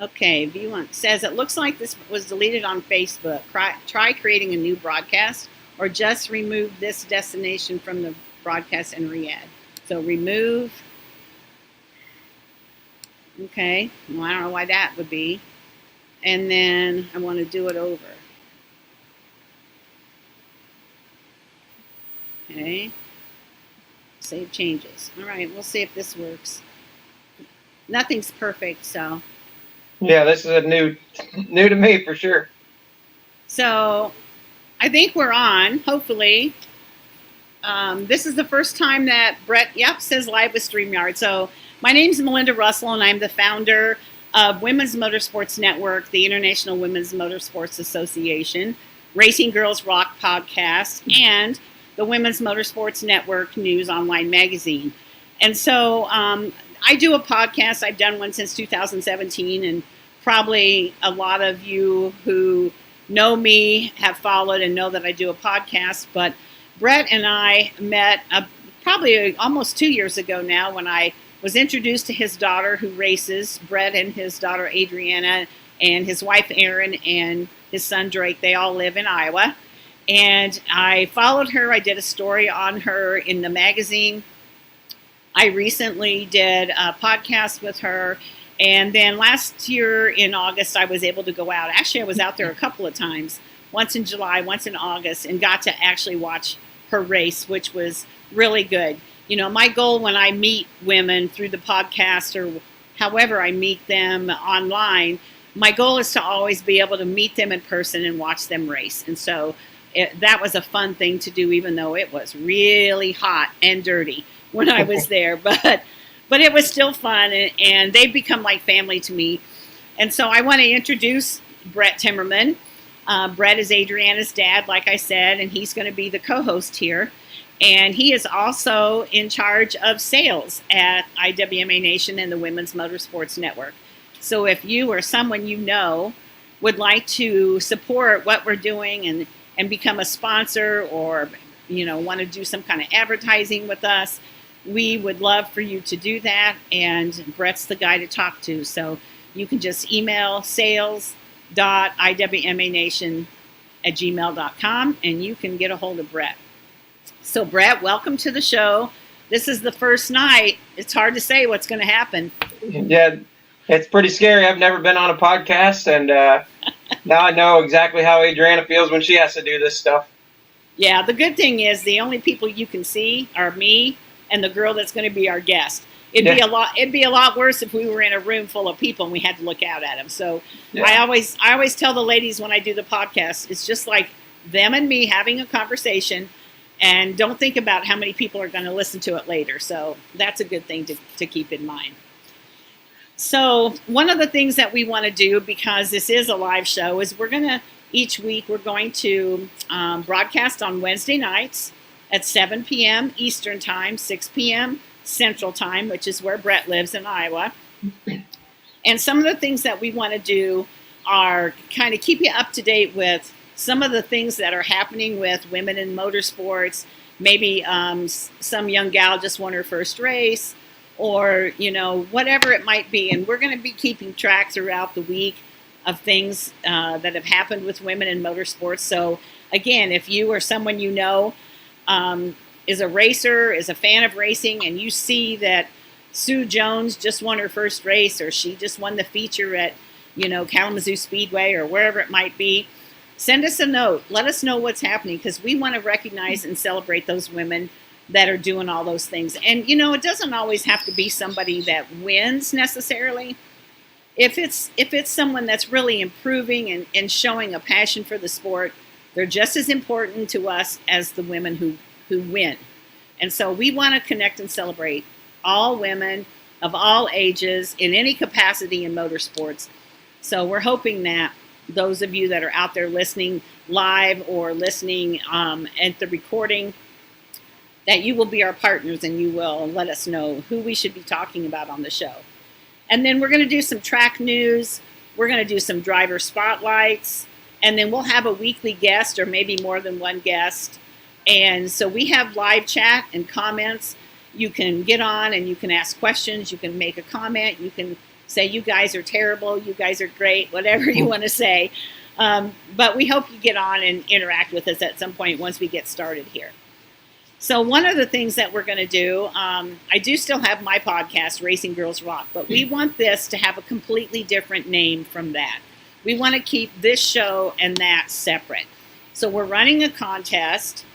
Okay, V1 says it looks like this was deleted on Facebook. Try creating a new broadcast or just remove this destination from the broadcast and re-add. So remove. Okay, well, I don't know why that would be. And then I want to do it over. Okay, save changes. All right, we'll see if this works. Nothing's perfect, so. Yeah, this is a new to me for sure. So I think we're on, hopefully. This is the first time that Brett, says live with StreamYard. So my name is Melinda Russell, and I'm the founder of Women's Motorsports Network, the International Women's Motorsports Association, Racing Girls Rock podcast, and the Women's Motorsports Network News Online magazine. And so I do a podcast. I've done one since 2017, and probably a lot of you who know me have followed and know that I do a podcast. But Brett and I met probably almost 2 years ago now when I was introduced to his daughter who races, Brett and his daughter Adriana, and his wife Erin, and his son Drake. They all live in Iowa. And I followed her. I did a story on her in the magazine. I recently did a podcast with her. And then last year in August, I was able to go out. Actually, I was out there a couple of times, once in July, once in August, and got to actually watch her race, which was really good. You know, my goal when I meet women through the podcast or however I meet them online, my goal is to always be able to meet them in person and watch them race. And so that was a fun thing to do, even though it was really hot and dirty when I was there. But it was still fun, and they've become like family to me. And so I want to introduce Brett Timmerman. Brett is Adriana's dad, like I said, and he's going to be the co-host here. And he is also in charge of sales at IWMA Nation and the Women's Motorsports Network. So if you or someone you know would like to support what we're doing and become a sponsor, or want to do some kind of advertising with us, we would love for you to do that. And Brett's the guy to talk to. So you can just email sales.iwmanation@gmail.com and you can get a hold of Brett. So Brett, welcome to the show. This is the first night. It's hard to say what's going to happen. Yeah, it's pretty scary. I've never been on a podcast, and now I know exactly how Adriana feels when she has to do this stuff. Yeah, the good thing is the only people you can see are me and the girl that's going to be our guest. It'd be a lot worse if we were in a room full of people and we had to look out at them. So yeah. I always tell the ladies when I do the podcast, it's just like them and me having a conversation, and don't think about how many people are going to listen to it later. So that's a good thing to keep in mind. So one of the things that we want to do, because this is a live show, is each week we're going to broadcast on Wednesday nights at 7 p.m. Eastern Time, 6 p.m. Central Time, which is where Brett lives in Iowa. And some of the things that we want to do are kind of keep you up to date with some of the things that are happening with women in motorsports. Maybe some young gal just won her first race, or, whatever it might be. And we're going to be keeping track throughout the week of things that have happened with women in motorsports. So again, if you or someone is a racer, is a fan of racing, and you see that Sue Jones just won her first race, or she just won the feature at, Kalamazoo Speedway or wherever it might be, send us a note. Let us know what's happening, because we want to recognize and celebrate those women that are doing all those things. And, it doesn't always have to be somebody that wins necessarily. If it's someone that's really improving and showing a passion for the sport, they're just as important to us as the women who win. And so we want to connect and celebrate all women of all ages in any capacity in motorsports. So we're hoping that those of you that are out there listening live or listening at the recording, that you will be our partners and you will let us know who we should be talking about on the show. And then we're going to do some track news. We're going to do some driver spotlights. And then we'll have a weekly guest, or maybe more than one guest. And so we have live chat and comments. You can get on and you can ask questions. You can make a comment. You can say you guys are terrible, you guys are great, whatever you want to say. But we hope you get on and interact with us at some point once we get started here. So one of the things that we're going to do, I do still have my podcast, Racing Girls Rock, but we want this to have a completely different name from that. We want to keep this show and that separate. So we're running a contest.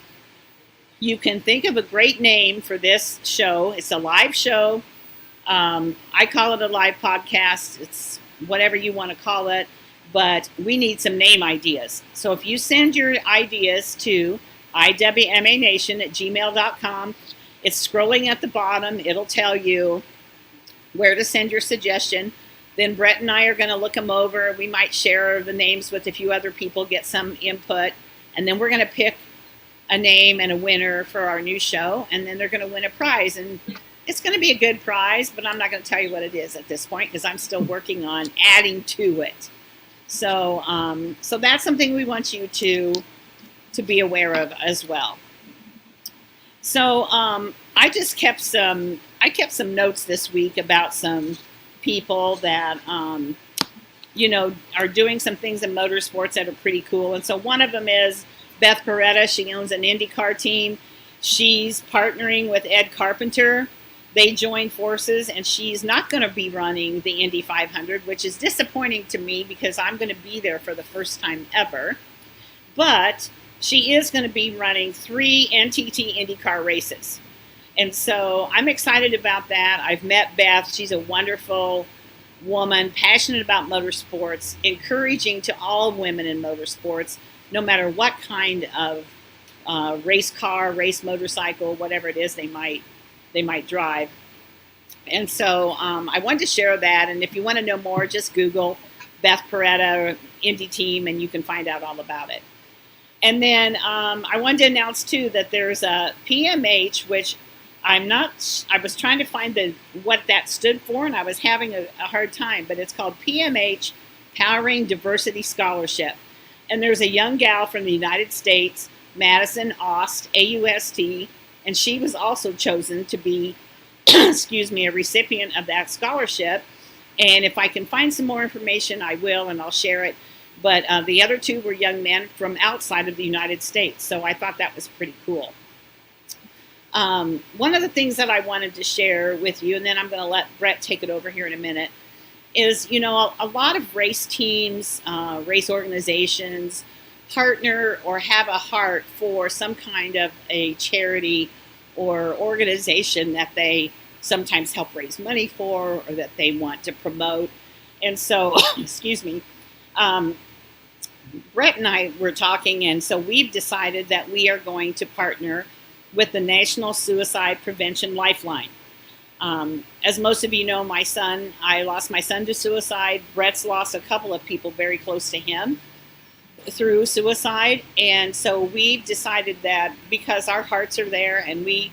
You can think of a great name for this show. It's a live show. I call it a live podcast. It's whatever you want to call it, but we need some name ideas. So if you send your ideas to iwmanation@gmail.com, it's scrolling at the bottom. It'll tell you where to send your suggestion. Then Brett and I are going to look them over. We might share the names with a few other people, get some input, and then we're going to pick a name and a winner for our new show, and then they're going to win a prize. And it's going to be a good prize, but I'm not going to tell you what it is at this point because I'm still working on adding to it. So that's something we want you to be aware of as well. So I just kept some notes this week about some people that are doing some things in motorsports that are pretty cool. And so one of them is Beth Paretta. She owns an IndyCar team. She's partnering with Ed Carpenter. They joined forces, and she's not going to be running the Indy 500, which is disappointing to me because I'm going to be there for the first time ever. But she is going to be running 3 NTT IndyCar races. And so I'm excited about that. I've met Beth. She's a wonderful woman, passionate about motorsports, encouraging to all women in motorsports, no matter what kind of race car, race motorcycle, whatever it is they might drive. And so I wanted to share that. And if you want to know more, just Google Beth Paretta Indy Team, and you can find out all about it. And then I wanted to announce, too, that there's a PMH, which I was trying to find what that stood for, and I was having a hard time. But it's called PMH, Powering Diversity Scholarship. And there's a young gal from the United States, Madison Aust, AUST, and she was also chosen to be, a recipient of that scholarship. And if I can find some more information, I will, and I'll share it. But the other 2 were young men from outside of the United States, so I thought that was pretty cool. One of the things that I wanted to share with you, and then I'm going to let Brett take it over here in a minute, is, a lot of race teams, race organizations partner or have a heart for some kind of a charity or organization that they sometimes help raise money for or that they want to promote. And so, Brett and I were talking, and so we've decided that we are going to partner with the National Suicide Prevention Lifeline. As most of you know, I lost my son to suicide. Brett's lost a couple of people very close to him through suicide. And so we've decided that because our hearts are there and we,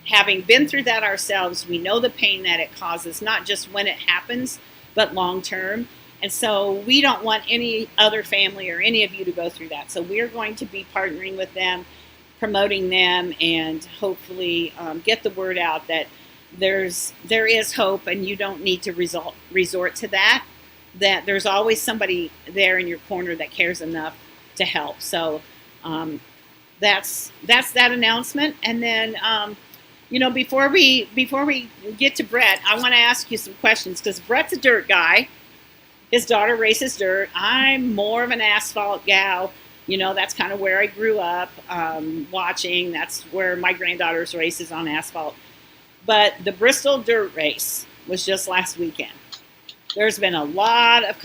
having been through that ourselves, we know the pain that it causes, not just when it happens, but long term. And so we don't want any other family or any of you to go through that. So we're going to be partnering with them, promoting them, and hopefully get the word out that there is hope, and you don't need to resort to that. That there's always somebody there in your corner that cares enough to help. So that's that announcement. And then before we get to Brett, I want to ask you some questions because Brett's a dirt guy. His daughter races dirt. I'm more of an asphalt gal. That's kind of where I grew up watching. That's where my granddaughter's races on asphalt. But the Bristol Dirt Race was just last weekend. There's been a lot of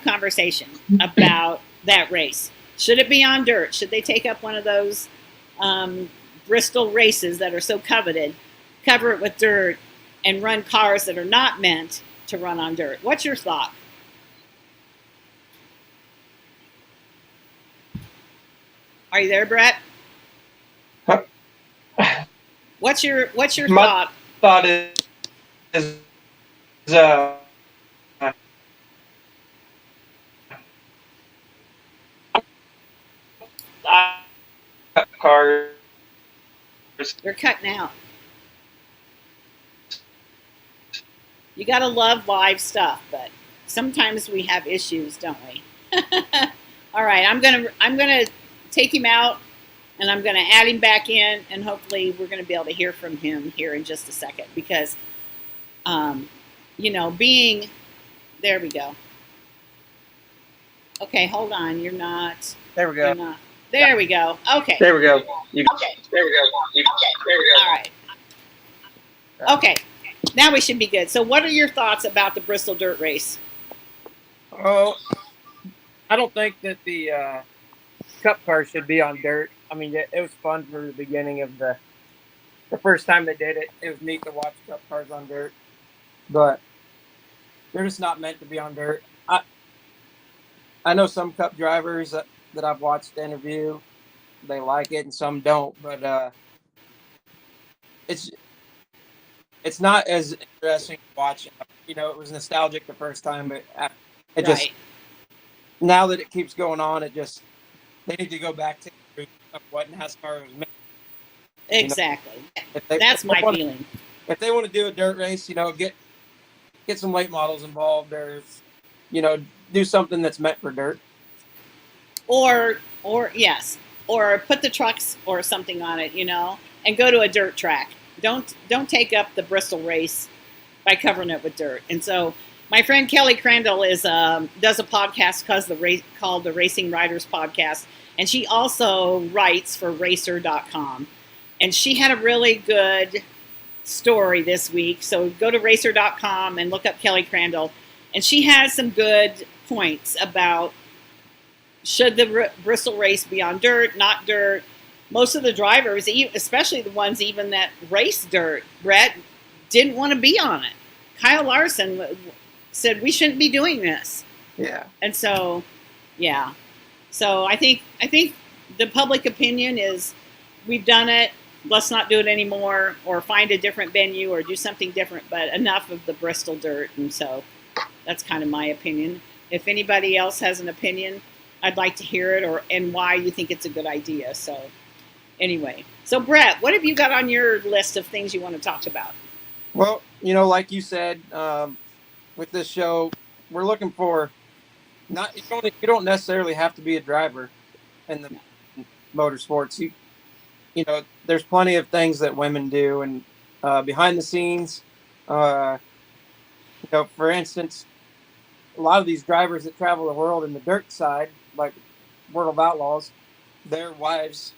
conversation about that race. Should it be on dirt? Should they take up one of those Bristol races that are so coveted, cover it with dirt, and run cars that are not meant to run on dirt? What's your thought? Are you there, Brett? What's your thought? Thought is cars. They're cutting out. You got to love live stuff, but sometimes we have issues, don't we? All right, I'm gonna take him out, and I'm gonna add him back in, and hopefully we're gonna be able to hear from him here in just a second because, being there we go. Okay, hold on. You're not. There we go. You're not. There we go. Okay. There we go. Okay. There we go. All right. Okay. Now we should be good. So, what are your thoughts about the Bristol Dirt Race? Oh, I don't think that the Cup cars should be on dirt. I mean, it was fun for the beginning of the first time they did it. It was neat to watch Cup cars on dirt, but they're just not meant to be on dirt. I know some Cup drivers that I've watched the interview, they like it and some don't, but it's not as interesting to watch. You know, it was nostalgic the first time, but it just now that it keeps going on, they need to go back to the root of what NASCAR was meant. Exactly. That's my feeling. If they want to do a dirt race, get some late models involved, or do something that's meant for dirt. Or yes, or put the trucks or something on it, and go to a dirt track. Don't take up the Bristol race by covering it with dirt. And so my friend Kelly Crandall does a podcast called the Racing Riders Podcast, and she also writes for Racer.com. And she had a really good story this week. So go to Racer.com and look up Kelly Crandall, and she has some good points about should the Bristol race be on dirt, not dirt. Most of the drivers, especially the ones even that race dirt, Brett, didn't want to be on it. Kyle Larson said we shouldn't be doing this. Yeah. And so, yeah. So I think the public opinion is we've done it. Let's not do it anymore, or find a different venue, or do something different. But enough of the Bristol dirt. And so that's kind of my opinion. If anybody else has an opinion, I'd like to hear it, and why you think it's a good idea. So anyway, so Brett, what have you got on your list of things you want to talk about? Well, like you said, with this show, we're looking for you don't necessarily have to be a driver in the motorsports. There's plenty of things that women do, and behind the scenes, for instance, a lot of these drivers that travel the world in the dirt side, like World of Outlaws, their wives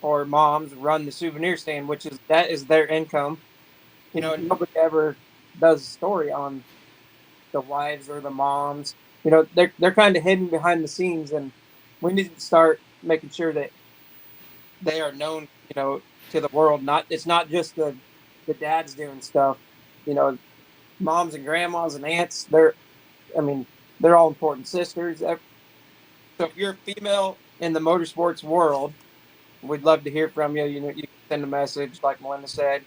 or moms run the souvenir stand, that is their income. Nobody ever does a story on the wives or the moms. They're kind of hidden behind the scenes, and we need to start making sure that they are known, to the world. It's not just the dads doing stuff. Moms and grandmas and aunts, they're all important sisters. So if you're a female in the motorsports world, we'd love to hear from you. You can send a message, like Melinda said.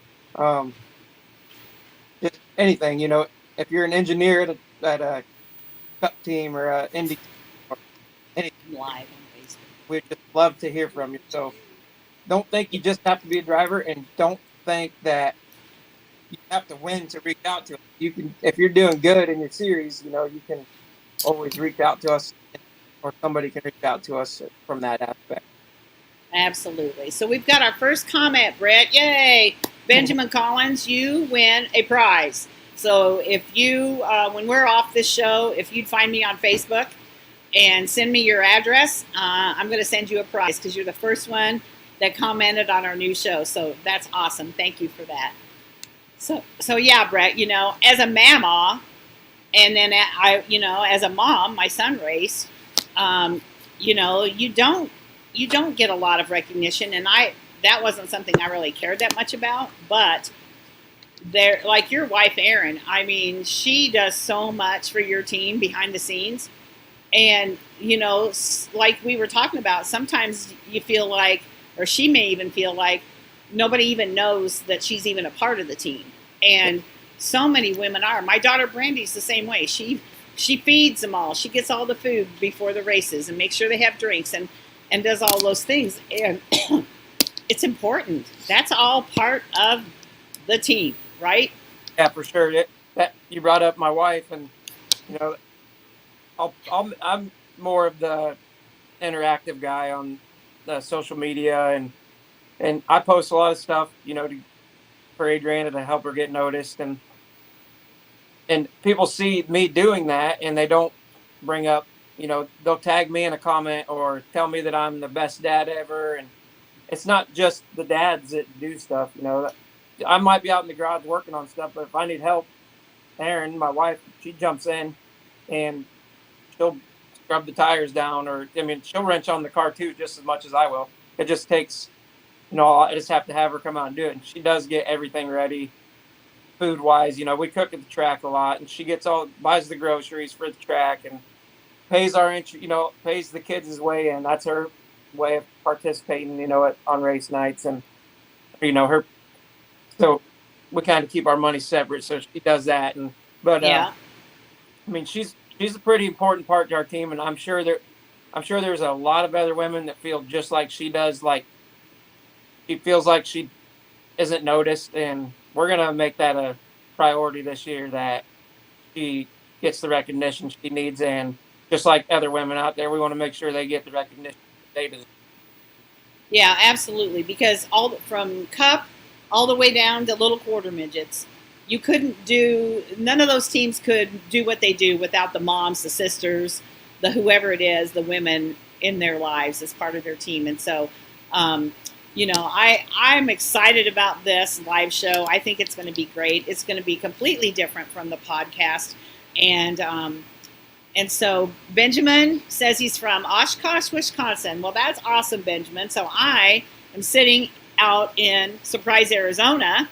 Just anything, if you're an engineer at a Cup team or an Indy team or anything, live on Facebook, we'd just love to hear from you. So don't think you just have to be a driver, and don't think that you have to win to reach out to us. You can, if you're doing good in your series, you can always reach out to us, or somebody can reach out to us from that aspect. Absolutely. So we've got our first comment, Brett. Yay! Benjamin Collins, you win a prize. So if you, when we're off this show, if you'd find me on Facebook and send me your address, I'm going to send you a prize because you're the first one that commented on our new show. So that's awesome. Thank you for that. So yeah, Brett, as a mama, and then as a mom, my son raced, you don't get a lot of recognition, and that wasn't something I really cared that much about, but there, like your wife, Erin, she does so much for your team behind the scenes. And, like we were talking about, sometimes you feel like, or she may even feel like, nobody even knows that she's even a part of the team. And so many women are. My daughter Brandy's the same way. She feeds them all. She gets all the food before the races and makes sure they have drinks and does all those things. And it's important. That's all part of the team, right? Yeah, for sure. that you brought up my wife, and you know, I'm more of the interactive guy on the social media, and I post a lot of stuff, for Adriana to help her get noticed, and people see me doing that, and they don't bring up, they'll tag me in a comment or tell me that I'm the best dad ever, and it's not just the dads that do stuff. I might be out in the garage working on stuff, but if I need help, Erin, my wife, she jumps in and she'll scrub the tires down, or she'll wrench on the car too, just as much as I will. It just takes, I just have to have her come out and do it, and she does get everything ready, food wise. We cook at the track a lot, and she buys the groceries for the track and pays our entry, pays the kids' way in. That's her way of participating, on race nights, and her. So we kind of keep our money separate. So she does that, but Yeah. she's a pretty important part to our team, and I'm sure there's a lot of other women that feel just like she does. Like, she feels like she isn't noticed, and we're gonna make that a priority this year, that she gets the recognition she needs, and just like other women out there, we want to make sure they get the recognition they deserve. Yeah, absolutely. Because from Cup all the way down to little quarter midgets, none of those teams could do what they do without the moms, the sisters, the whoever it is, the women in their lives as part of their team. And so, I'm excited about this live show. I think it's going to be great. It's going to be completely different from the podcast. And so Benjamin says he's from Oshkosh, Wisconsin. Well, that's awesome, Benjamin. So I am sitting out in Surprise, Arizona,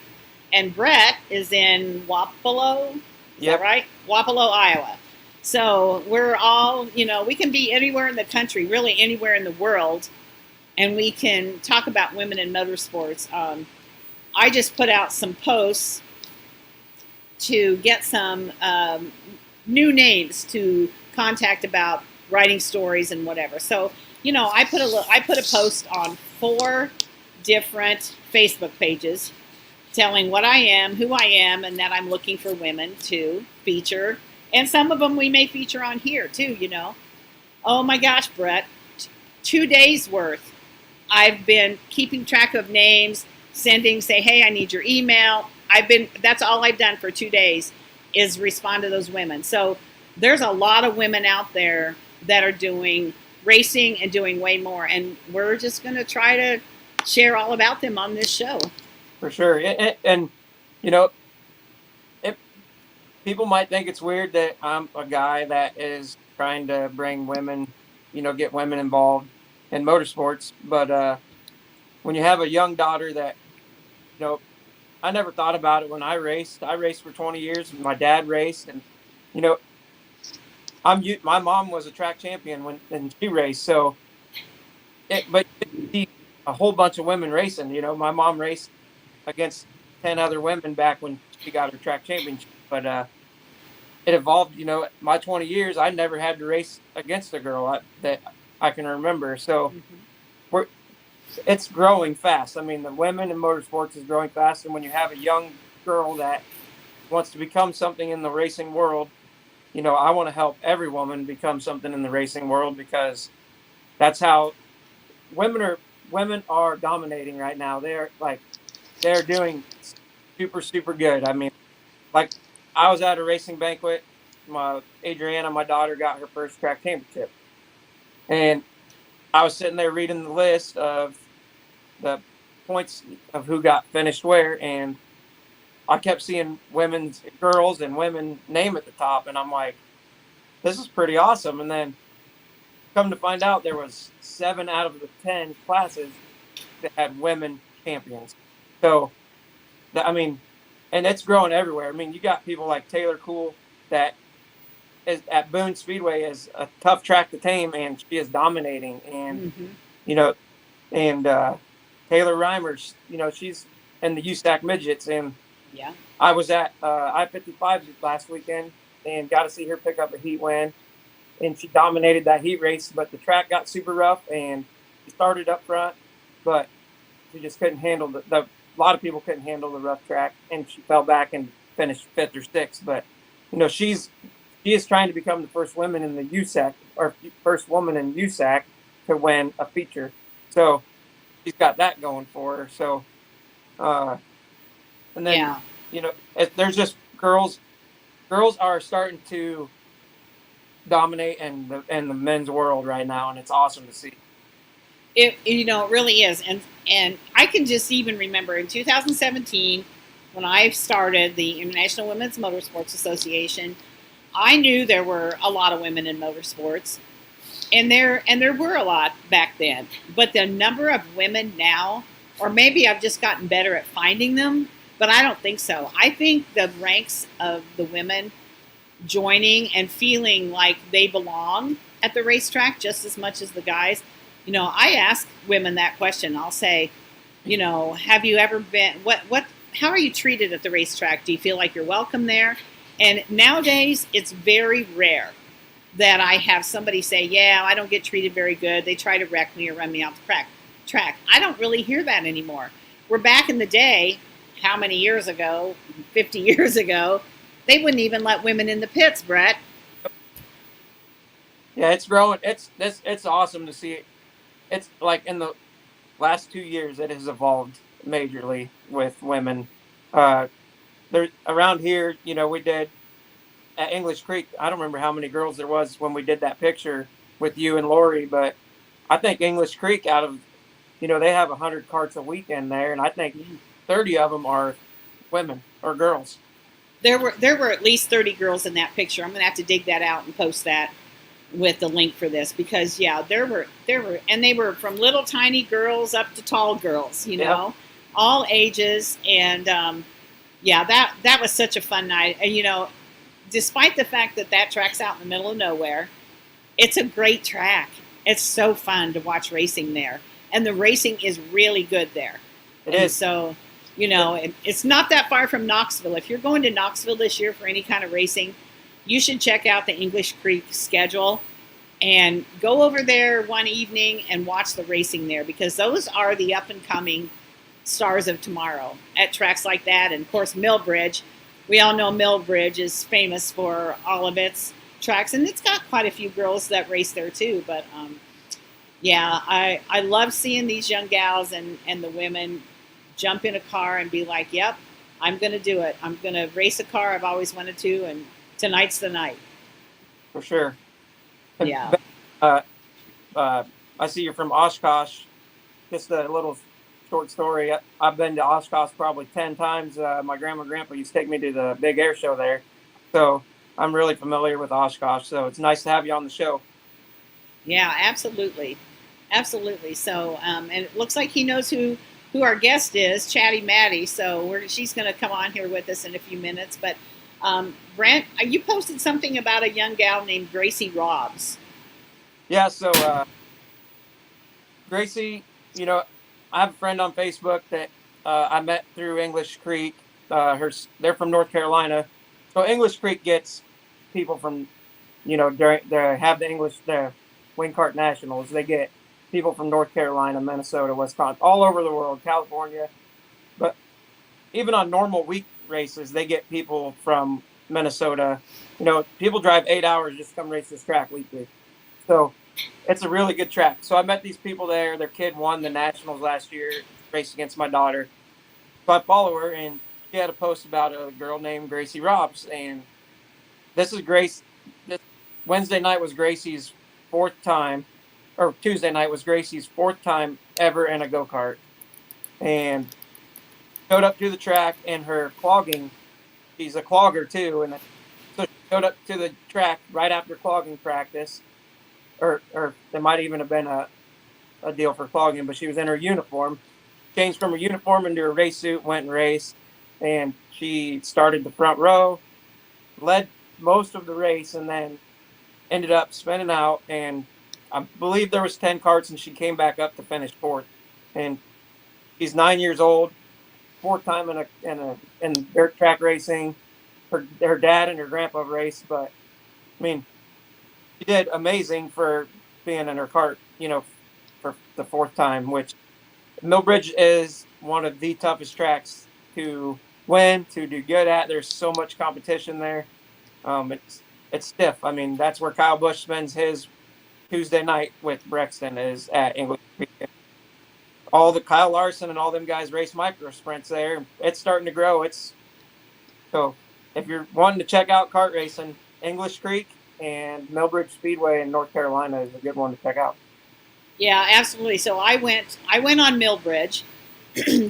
and Brett is in Wapello. Is that right? Wapello, Iowa. So we're all, we can be anywhere in the country, really anywhere in the world, and we can talk about women in motorsports. I just put out some posts to get some new names to contact about writing stories and whatever. So, I put a post on 4 different Facebook pages telling what I am, who I am, and that I'm looking for women to feature. And some of them we may feature on here too, Oh my gosh, Brett, 2 days worth. I've been keeping track of names, say, hey, I need your email. That's all I've done for 2 days is respond to those women. So there's a lot of women out there that are doing racing and doing way more. And we're just going to try to share all about them on this show. For sure. And people might think it's weird that I'm a guy that is trying to bring women, get women involved in motorsports. But when you have a young daughter that, I never thought about it when I raced. I raced for 20 years. My dad raced, and my mom was a track champion when she raced. So, but you see a whole bunch of women racing. My mom raced against 10 other women back when she got her track championship. But it evolved. My 20 years, I never had to race against a girl that I can remember. So it's growing fast. The women in motorsports is growing fast, and when you have a young girl that wants to become something in the racing world, I want to help every woman become something in the racing world, because that's how women are dominating right now. They're doing super, super good. I was at a racing banquet. Adriana, my daughter, got her first track championship, and I was sitting there reading the list of the points of who got finished where, and I kept seeing girls and women name at the top, and I'm like, this is pretty awesome. And then come to find out, there was 7 out of the 10 classes that had women champions. So, and it's growing everywhere. You got people like Taylor Cool that is at Boone Speedway, is a tough track to tame, and she is dominating. And and Taylor Reimers, she's in the USAC midgets, and yeah, I was at I-55 last weekend and got to see her pick up a heat win, and she dominated that heat race. But the track got super rough, and she started up front, but she just couldn't handle a lot of people couldn't handle the rough track, and she fell back and finished 5th or 6th. But she is trying to become the first woman in the USAC, or first woman in USAC to win a feature. So she's got that going for her. So, and then Yeah. there's just girls. Girls are starting to dominate in the men's world right now, and it's awesome to see. It really is, and I can just even remember in 2017 when I started the International Women's Motorsports Association. I knew there were a lot of women in motorsports, and there were a lot back then. But the number of women now, or maybe I've just gotten better at finding them, but I don't think so. I think the ranks of the women joining and feeling like they belong at the racetrack just as much as the guys. I ask women that question. I'll say, have you ever been, how are you treated at the racetrack? Do you feel like you're welcome there? And nowadays, it's very rare that I have somebody say, yeah, I don't get treated very good. They try to wreck me or run me off the track. I don't really hear that anymore. We're back in the day, how many years ago, 50 years ago, they wouldn't even let women in the pits, Brett. Yeah, it's growing. It's awesome to see. It's like in the last 2 years, it has evolved majorly with women. There around here, we did at English Creek. I don't remember how many girls there was when we did that picture with you and Lori, but I think English Creek out of, they have 100 carts a weekend there, and I think 30 of them are women or girls. There were at least 30 girls in that picture. I'm going to have to dig that out and post that with the link for this, because there were and they were from little tiny girls up to tall girls, all ages. And that was such a fun night. And despite the fact that track's out in the middle of nowhere, it's a great track. It's so fun to watch racing there, and the racing is really good there. It is. So it's not that far from Knoxville. If you're going to Knoxville this year for any kind of racing, you should check out the English Creek schedule and go over there one evening and watch the racing there, because those are the up-and-coming stars of tomorrow at tracks like that. And, of course, Millbridge. We all know Millbridge is famous for all of its tracks, and it's got quite a few girls that race there too. But, I love seeing these young gals and the women jump in a car and be like, yep, I'm going to do it. I'm going to race a car I've always wanted to, and tonight's the night. For sure. Yeah. I see you're from Oshkosh. Just a little short story. I've been to Oshkosh probably 10 times. My grandma and grandpa used to take me to the big air show there. So I'm really familiar with Oshkosh. So it's nice to have you on the show. Yeah, absolutely. Absolutely. So, and it looks like he knows who our guest is, Chatty Maddie. So she's going to come on here with us in a few minutes. But Brent, you posted something about a young gal named Gracie Robs. Yeah, so Gracie, I have a friend on Facebook that I met through English Creek. They're from North Carolina. So English Creek gets people from, they have the Wing Kart Nationals. They get people from North Carolina, Minnesota, Wisconsin, all over the world, California. But even on normal week races, they get people from Minnesota. People drive 8 hours just to come race this track weekly. So it's a really good track. So I met these people there. Their kid won the Nationals last year, raced against my daughter. So I follow her, and she had a post about a girl named Gracie Robs. And this is Grace. This Wednesday night was Gracie's fourth time, or Tuesday night was Gracie's fourth time ever in a go-kart. And showed up to the track in her clogging. She's a clogger too, and so she showed up to the track right after clogging practice, or there might even have been a deal for clogging, but she was in her uniform, changed from her uniform into her race suit, went and raced, and she started the front row, led most of the race, and then ended up spinning out, and I believe there was 10 carts, and she came back up to finish fourth. And she's 9 years old, fourth time in dirt track racing. Her dad and her grandpa raced, but I mean, she did amazing for being in her cart, for the fourth time, which Millbridge is one of the toughest tracks to win, to do good at. There's so much competition there. It's stiff. I mean, that's where Kyle Busch spends his Tuesday night with Brexton, is at English Creek. All the Kyle Larson and all them guys race micro sprints there. It's starting to grow. So if you're wanting to check out kart racing, English Creek and Millbridge Speedway in North Carolina is a good one to check out. Yeah, absolutely. So I went on Millbridge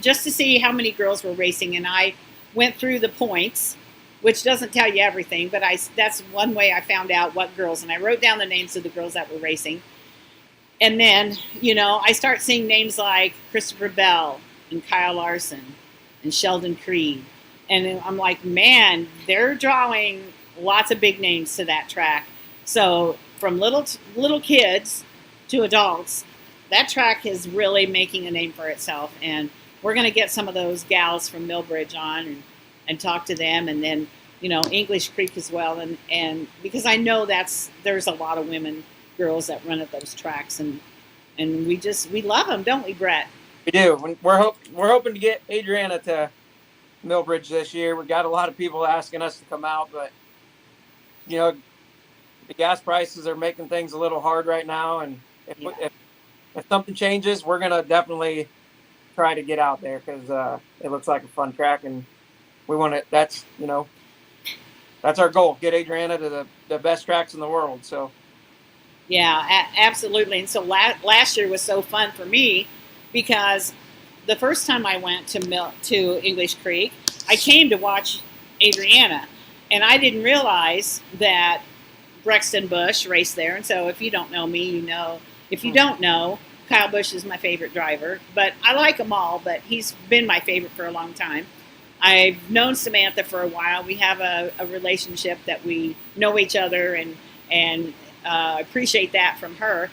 just to see how many girls were racing, and I went through the points, which doesn't tell you everything, but that's one way I found out what girls, and I wrote down the names of the girls that were racing. And then, I start seeing names like Christopher Bell and Kyle Larson and Sheldon Creed. And I'm like, man, they're drawing lots of big names to that track. So from little kids to adults, that track is really making a name for itself. And we're going to get some of those gals from Millbridge on and talk to them. And then, English Creek as well. And because I know there's a lot of girls that run at those tracks, and we love them, don't we, Brett? We do. We're hoping to get Adriana to Millbridge this year. We got a lot of people asking us to come out, but the gas prices are making things a little hard right now, and if something changes, we're gonna definitely try to get out there, because it looks like a fun track, and we want to. That's our goal: get Adriana to the best tracks in the world. So. Yeah, absolutely. And so last year was so fun for me because the first time I went to English Creek, I came to watch Adriana, and I didn't realize that Brexton Busch raced there. And so if you don't know me, you know. If you don't know, Kyle Busch is my favorite driver, but I like them all, but he's been my favorite for a long time. I've known Samantha for a while. We have a relationship that we know each other and appreciate that from her.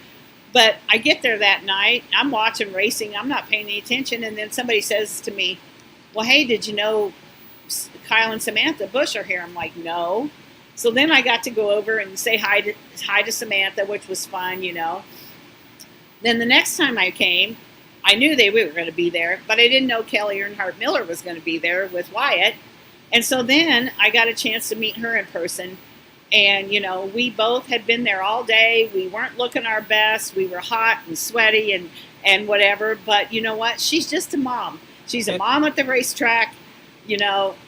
But I get there that night, I'm watching racing, I'm not paying any attention, and then somebody says to me, well, hey, did you know Kyle and Samantha Busch are here? I'm like, no. So then I got to go over and say hi to Samantha, which was fun, Then the next time I came, I knew we were going to be there, but I didn't know Kelly Earnhardt Miller was going to be there with Wyatt. And so then I got a chance to meet her in person. And, we both had been there all day. We weren't looking our best. We were hot and sweaty and whatever. But you know what? She's just a mom. She's a mom at the racetrack,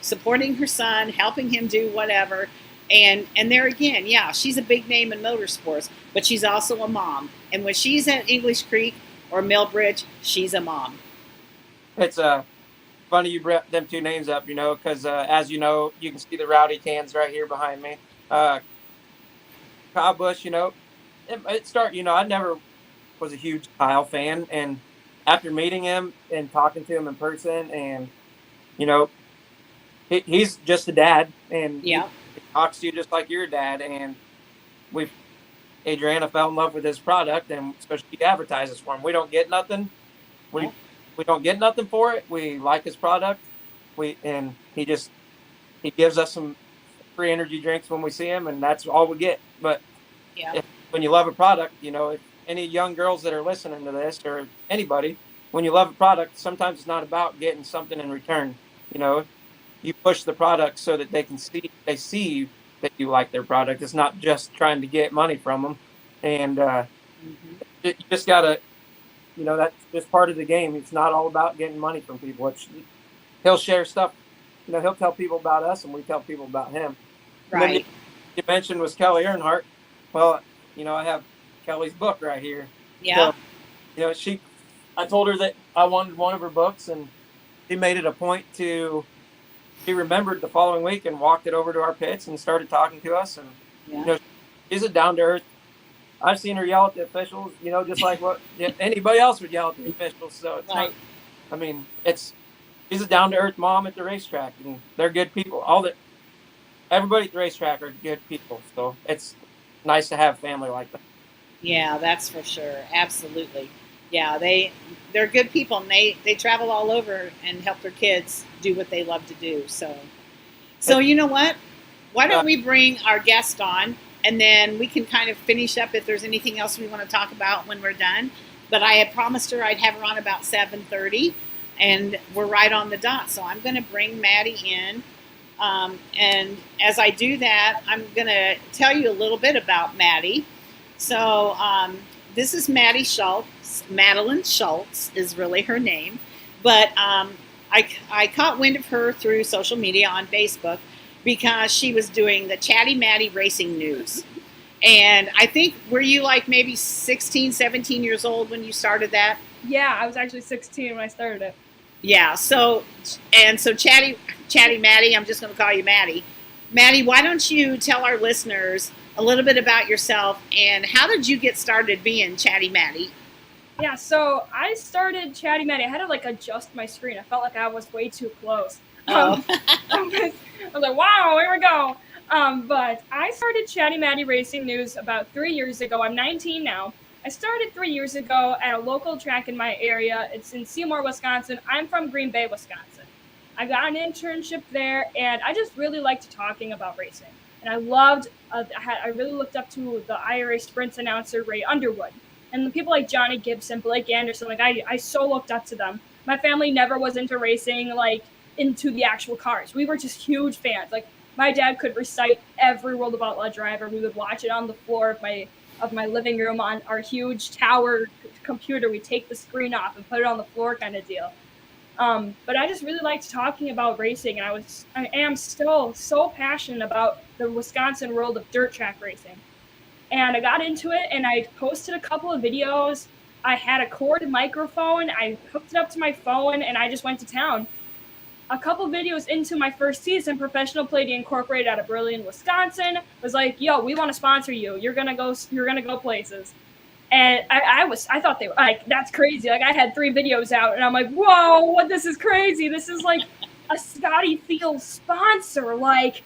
supporting her son, helping him do whatever. And there again, yeah, she's a big name in motorsports, but she's also a mom. And when she's at English Creek or Millbridge, she's a mom. It's funny you brought them two names up, because as you know, you can see the rowdy cans right here behind me. Kyle Busch, I never was a huge Kyle fan, and after meeting him and talking to him in person, and he's just a dad, and he talks to you just like your dad, and Adriana fell in love with his product, and so she advertises for him. We don't get nothing. We don't get nothing for it. We like his product. He gives us some free energy drinks when we see him, and that's all we get. But when you love a product, if any young girls that are listening to this, or anybody, when you love a product, sometimes it's not about getting something in return. You push the product so that they see that you like their product. It's not just trying to get money from them. And you just gotta, that's just part of the game. It's not all about getting money from people. He'll share stuff. He'll tell people about us, and we tell people about him. Right. You mentioned was Kelly Earnhardt. Well, I have Kelly's book right here. Yeah. So, I told her that I wanted one of her books, and she made it a point she remembered the following week and walked it over to our pits and started talking to us. And, she's a down-to-earth. I've seen her yell at the officials, just like what anybody else would yell at the officials. So it's not, she's a down-to-earth mom at the racetrack, and they're good people. Everybody at the racetrack are good people, so it's nice to have family like that. Yeah, that's for sure. Absolutely. Yeah, they're good people, and they travel all over and help their kids do what they love to do. So you know what? Why don't we bring our guest on, and then we can kind of finish up if there's anything else we want to talk about when we're done. But I had promised her I'd have her on about 7:30. and we're right on the dot. So I'm going to bring Maddie in. And as I do that, I'm going to tell you a little bit about Maddie. So this is Maddie Schultz. Madeline Schultz is really her name. But I caught wind of her through social media on Facebook because she was doing the Chatty Matty Racing News. And I think, were you like maybe 16, 17 years old when you started that? Yeah, I was actually 16 when I started it. Yeah, so Chatty Matty, I'm just going to call you Maddie. Maddie, why don't you tell our listeners a little bit about yourself and how did you get started being Chatty Matty? Yeah, so I started Chatty Matty. I had to like adjust my screen. I felt like I was way too close. I was like, wow, here we go. But I started Chatty Matty Racing News about 3 years ago. I'm 19 now. I started 3 years ago at a local track in my area. It's in Seymour, Wisconsin. I'm from Green Bay, Wisconsin. I got an internship there, and I just really liked talking about racing. And I loved, I really looked up to the IRA Sprints announcer, Ray Underwood. And the people like Johnny Gibson, Blake Anderson, like I so looked up to them. My family never was into racing, like into the actual cars. We were just huge fans. Like my dad could recite every World of Outlaw driver. We would watch it on the floor of my living room on our huge tower computer. We take the screen off and put it on the floor kind of deal. But I just really liked talking about racing, and I am still so passionate about the Wisconsin world of dirt track racing. And I got into it, and I posted a couple of videos. I had a corded microphone. I hooked it up to my phone, and I just went to town. A couple videos into my first season, Professional Play Incorporated out of Berlin, Wisconsin, was like, "Yo, we want to sponsor you. You're gonna go places." And I thought they were like, that's crazy. Like I had 3 videos out, and I'm like, whoa, what? This is crazy. This is like a Scotty Field sponsor. Like,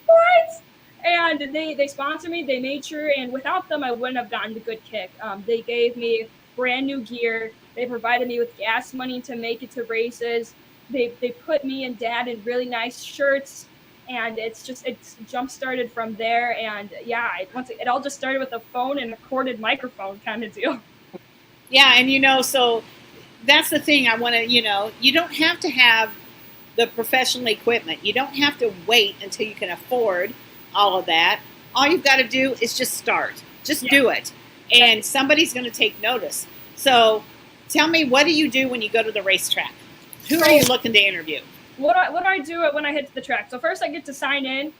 what? And they sponsored me. They made sure, and without them, I wouldn't have gotten the good kick. They gave me brand new gear. They provided me with gas money to make it to races. They put me and Dad in really nice shirts, and it's jump started from there. And yeah, it all just started with a phone and a corded microphone kind of deal. Yeah, and so that's the thing I want to, you don't have to have the professional equipment. You don't have to wait until you can afford all of that. All you've got to do is just start. Just do it. And somebody's going to take notice. So tell me, what do you do when you go to the racetrack? Who are you looking to interview? What do I do when I hit the track? So first I get to sign in.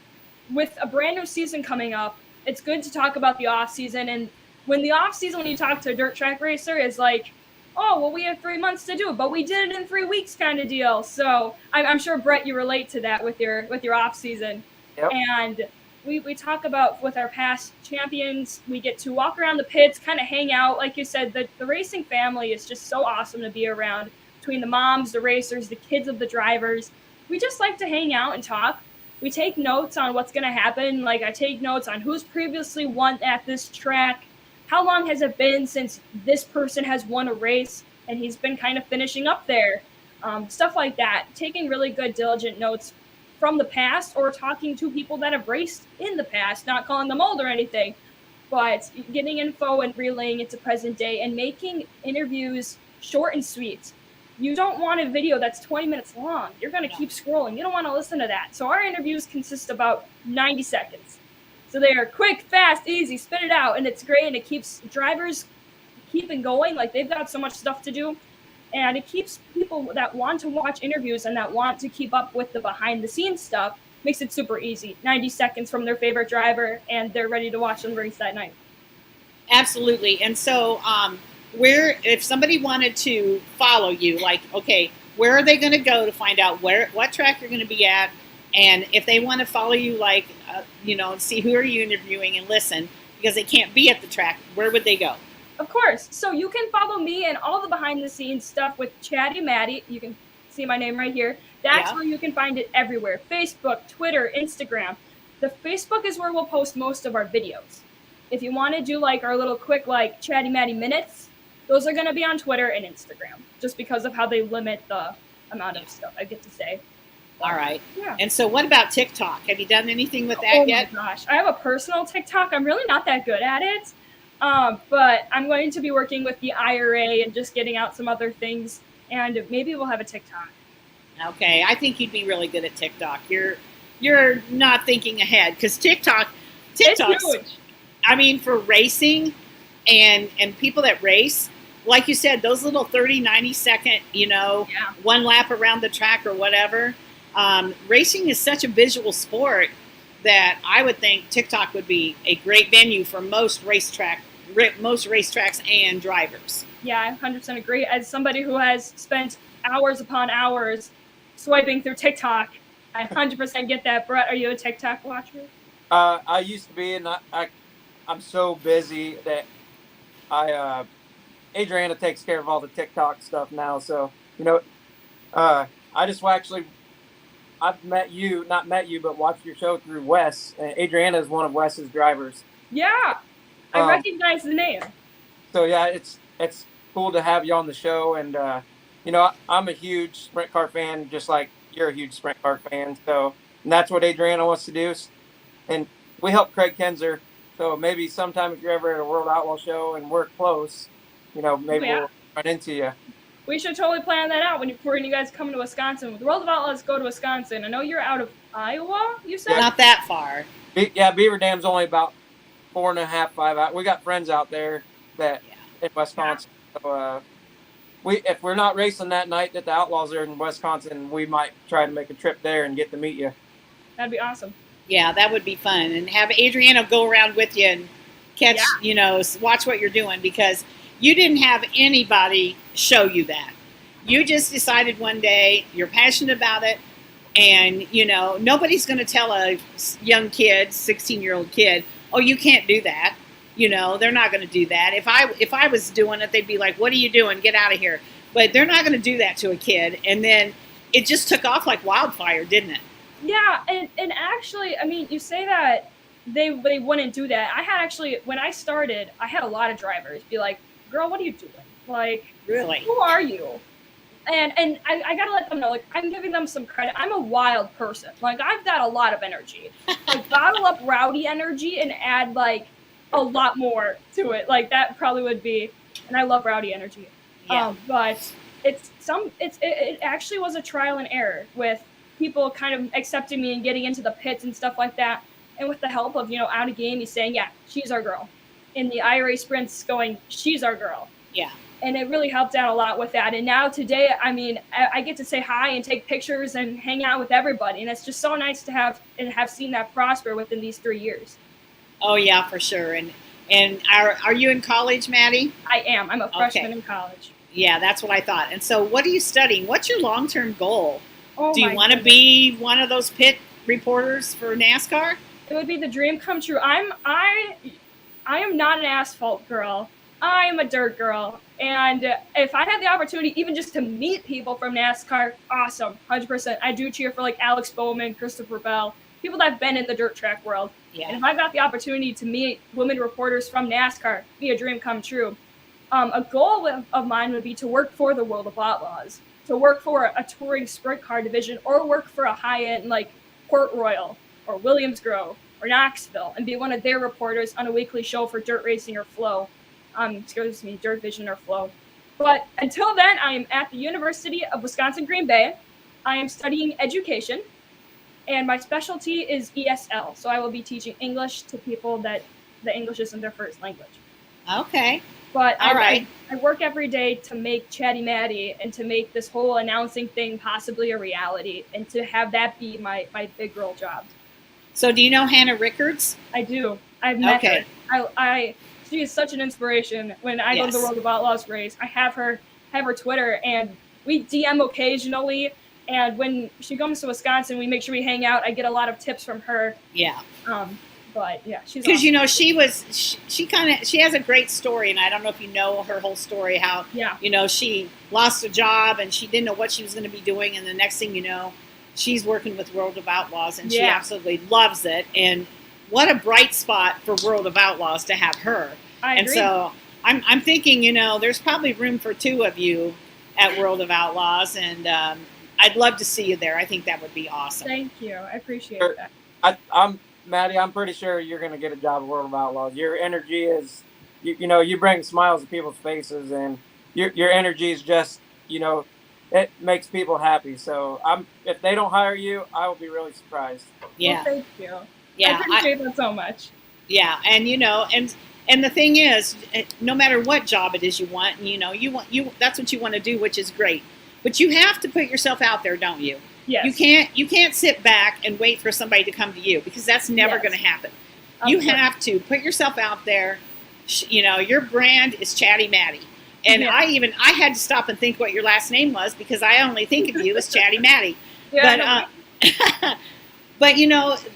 With a brand new season coming up, it's good to talk about the off season. And when the off season, when you talk to a dirt track racer, is like, oh, well, we have 3 months to do it, but we did it in 3 weeks kind of deal. So I'm sure, Brett, you relate to that with your off season. Yep. And we talk about with our past champions, we get to walk around the pits, kind of hang out. Like you said, the racing family is just so awesome to be around. Between the moms, the racers, the kids of the drivers, we just like to hang out and talk. We take notes on what's going to happen. Like I take notes on who's previously won at this track. How long has it been since this person has won a race and he's been kind of finishing up there? Stuff like that. Taking really good, diligent notes from the past or talking to people that have raced in the past, not calling them old or anything, but getting info and relaying it to present day and making interviews short and sweet. You don't want a video that's 20 minutes long. You're going to keep scrolling. You don't want to listen to that. So our interviews consist about 90 seconds. So they are quick, fast, easy, spit it out, and it's great, and it keeps drivers keeping going. Like they've got so much stuff to do, and it keeps people that want to watch interviews and that want to keep up with the behind-the-scenes stuff, makes it super easy. 90 seconds from their favorite driver, and they're ready to watch them race that night. Absolutely. And so if somebody wanted to follow you, like, okay, where are they going to go to find out what track you're going to be at? And if they want to follow you, like, see who are you interviewing and listen, because they can't be at the track, where would they go? Of course. So you can follow me and all the behind-the-scenes stuff with Chatty Matty. You can see my name right here. That's where you can find it everywhere. Facebook, Twitter, Instagram. The Facebook is where we'll post most of our videos. If you want to do, like, our little quick, like, Chatty Matty minutes, those are going to be on Twitter and Instagram, just because of how they limit the amount of stuff I get to say. All right. Yeah. And so what about TikTok? Have you done anything with that yet? Oh, my gosh. I have a personal TikTok. I'm really not that good at it, but I'm going to be working with the IRA and just getting out some other things and maybe we'll have a TikTok. Okay, I think you'd be really good at TikTok. You're not thinking ahead because TikTok's, It's huge. I mean, for racing and people that race, like you said, those little 30, 90 second, one lap around the track or whatever. Racing is such a visual sport that I would think TikTok would be a great venue for most racetracks and drivers. Yeah, I 100% agree. As somebody who has spent hours upon hours swiping through TikTok, I 100% get that. Brett, are you a TikTok watcher? I used to be, and I'm so busy that Adriana takes care of all the TikTok stuff now. So, I just actually, I've not met you, but watched your show through Wes. And Adriana is one of Wes's drivers. Yeah, I recognize the name. So yeah, it's cool to have you on the show. And, I'm a huge sprint car fan, just like you're a huge sprint car fan. So, and that's what Adriana wants to do. And we help Craig Kenzer. So maybe sometime if you're ever at a World Outlaw show and we're close, maybe we'll run into you. We should totally plan that out when you guys come to Wisconsin. With the World of Outlaws, go to Wisconsin. I know you're out of Iowa, you said? Not that far. Beaver Dam's only about 4.5, 5 hours. We got friends out there in Wisconsin. So if we're not racing that night that the Outlaws are in Wisconsin, we might try to make a trip there and get to meet you. That'd be awesome. Yeah, that would be fun. And have Adriana go around with you and catch, watch what you're doing, because you didn't have anybody show you that. You just decided one day you're passionate about it, and, nobody's going to tell a young kid, 16-year-old kid, oh, you can't do that. They're not going to do that. If I was doing it, they'd be like, what are you doing? Get out of here. But they're not going to do that to a kid. And then it just took off like wildfire, didn't it? Yeah, and actually, I mean, you say that they wouldn't do that. I had when I started, I had a lot of drivers be like, girl, what are you doing? Like, really? Who are you? And I got to let them know, like, I'm giving them some credit. I'm a wild person. Like, I've got a lot of energy. Like, bottle up rowdy energy and add, like, a lot more to it. Like, that probably would be, and I love rowdy energy. Yeah. But it actually was a trial and error with people kind of accepting me and getting into the pits and stuff like that. And with the help of, out of game, he's saying, yeah, she's our girl. In the IRA sprints going, she's our girl. Yeah. And it really helped out a lot with that. And now today, I mean, I get to say hi and take pictures and hang out with everybody. And it's just so nice to have seen that prosper within these 3 years. Oh, yeah, for sure. And are you in college, Maddie? I am. I'm a freshman in college. Yeah, that's what I thought. And so what are you studying? What's your long-term goal? Oh, do you want to be one of those pit reporters for NASCAR? It would be the dream come true. I am not an asphalt girl. I am a dirt girl. And if I had the opportunity even just to meet people from NASCAR, awesome, 100%. I do cheer for like Alex Bowman, Christopher Bell, people that have been in the dirt track world. Yeah. And if I got the opportunity to meet women reporters from NASCAR, be a dream come true. A goal of mine would be to work for the World of Outlaws, to work for a touring sprint car division, or work for a high-end like Port Royal or Williams Grove or Knoxville and be one of their reporters on a weekly show for Dirt Racing or Flow. Dirt Vision or Flow. But until then, I am at the University of Wisconsin-Green Bay. I am studying education, and my specialty is ESL. So I will be teaching English to people that the English isn't their first language. Okay. But I work every day to make Chatty Matty and to make this whole announcing thing possibly a reality and to have that be my big girl job. So do you know Hannah Rickards? I do. I've met her. She is such an inspiration. When I go to the World of Outlaws race, I have her Twitter, and we DM occasionally. And when she comes to Wisconsin, we make sure we hang out. I get a lot of tips from her. Yeah. But yeah, she's because awesome. she has a great story, and I don't know if you know her whole story. How she lost a job and she didn't know what she was going to be doing, and the next thing you know, she's working with World of Outlaws, and she absolutely loves it. And what a bright spot for World of Outlaws to have her. I agree. And so I'm thinking, there's probably room for two of you at World of Outlaws, and I'd love to see you there. I think that would be awesome. Thank you. I appreciate that. Maddie, I'm pretty sure you're going to get a job at World of Outlaws. Your energy is, you bring smiles to people's faces, and your energy is just, it makes people happy. So if they don't hire you, I will be really surprised. Yeah. Well, thank you. Yeah. I appreciate that so much. Yeah, and and the thing is, no matter what job it is you want, that's what you want to do, which is great. But you have to put yourself out there, don't you? Yes. You can't sit back and wait for somebody to come to you, because that's never going to happen. You have to put yourself out there. Your brand is Chatty Matty. And I had to stop and think what your last name was, because I only think of you as Chatty Matty. Yeah, But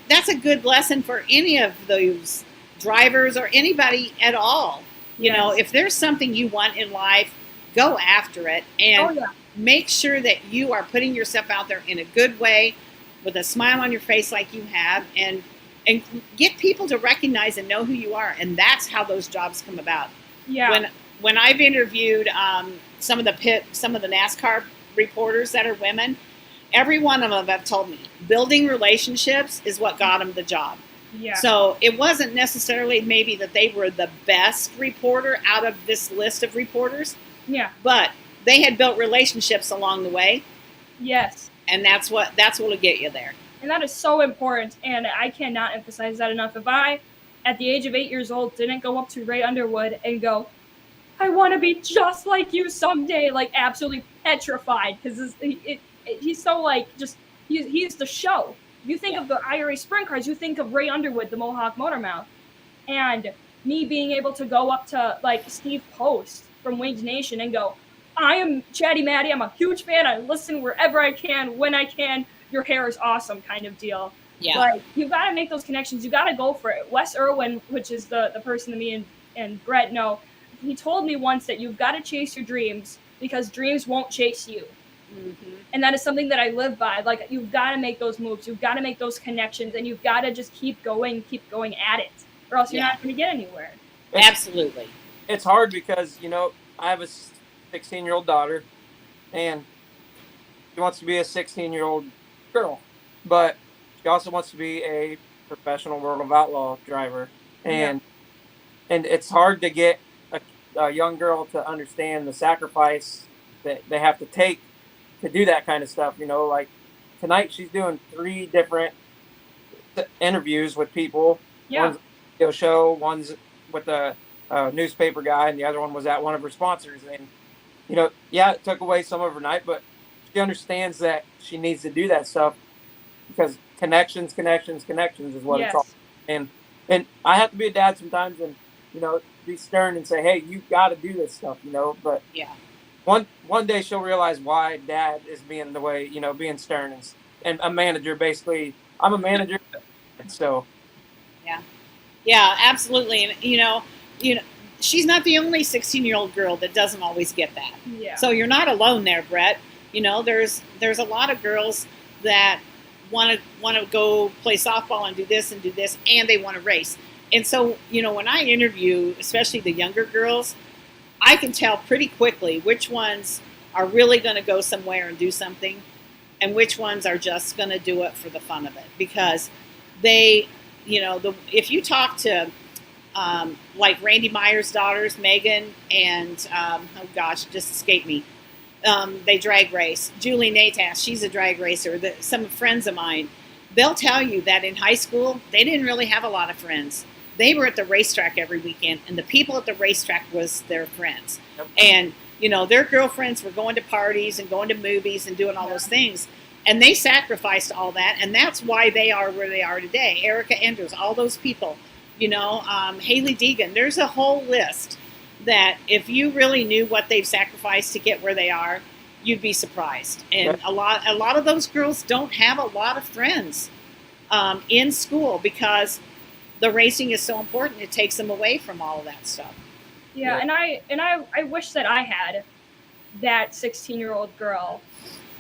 that's a good lesson for any of those drivers or anybody at all. If there's something you want in life, go after it, and make sure that you are putting yourself out there in a good way, with a smile on your face like you have, and get people to recognize and know who you are. And that's how those jobs come about. Yeah. When I've interviewed some of the NASCAR reporters that are women, every one of them have told me building relationships is what got them the job. Yeah. So it wasn't necessarily maybe that they were the best reporter out of this list of reporters. Yeah. But they had built relationships along the way. Yes. And that's what'll get you there. And that is so important, and I cannot emphasize that enough. If I, at the age of 8 years old, didn't go up to Ray Underwood and go, I want to be just like you someday, like absolutely petrified, because he's so like he's the show. You think of the IRA sprint cars, you think of Ray Underwood, the Mohawk Motor Mouth, and me being able to go up to like Steve Post from Wings Nation and go, I am Chatty Matty, I'm a huge fan, I listen wherever I can, when I can, your hair is awesome kind of deal. Yeah. Like, you got to make those connections, you got to go for it. Wes Irwin, which is the person that me and Brett know, he told me once that you've got to chase your dreams, because dreams won't chase you. Mm-hmm. And that is something that I live by. Like, you've got to make those moves, you've got to make those connections, and you've got to just keep going at it, or else you're not going to get anywhere. Absolutely. It's hard because, I have a 16-year-old daughter, and she wants to be a 16-year-old girl, but she also wants to be a professional World of Outlaw driver. And it's hard to get a young girl to understand the sacrifice that they have to take to do that kind of stuff. Like tonight she's doing 3 different interviews with people. Yeah. One's a video show, one's with a newspaper guy, and the other one was at one of her sponsors. And, it took away some of her night, but she understands that she needs to do that stuff because connections is what it's all. And I have to be a dad sometimes and, be stern and say, hey, you got to do this stuff, but one day she'll realize why dad is being the way, being stern and a manager. Basically, I'm a manager. So. Yeah, absolutely. And, she's not the only 16-year-old girl that doesn't always get that. Yeah. So you're not alone there, Brett. There's a lot of girls that want to go play softball and do this, and they want to race. And so, when I interview, especially the younger girls, I can tell pretty quickly which ones are really going to go somewhere and do something, and which ones are just going to do it for the fun of it. Because they, if you talk to like Randy Meyer's daughters, Megan and just escaped me. They drag race. Julie Natas, she's a drag racer. Some friends of mine, they'll tell you that in high school they didn't really have a lot of friends. They were at the racetrack every weekend, and the people at the racetrack was their friends. Yep. And their girlfriends were going to parties and going to movies and doing all those things. And they sacrificed all that, and that's why they are where they are today. Erica Enders, all those people, Haley Deegan. There's a whole list that if you really knew what they've sacrificed to get where they are, you'd be surprised. And a lot of those girls don't have a lot of friends in school because the racing is so important. It takes them away from all of that stuff. Yeah, and I wish that I had that 16-year-old girl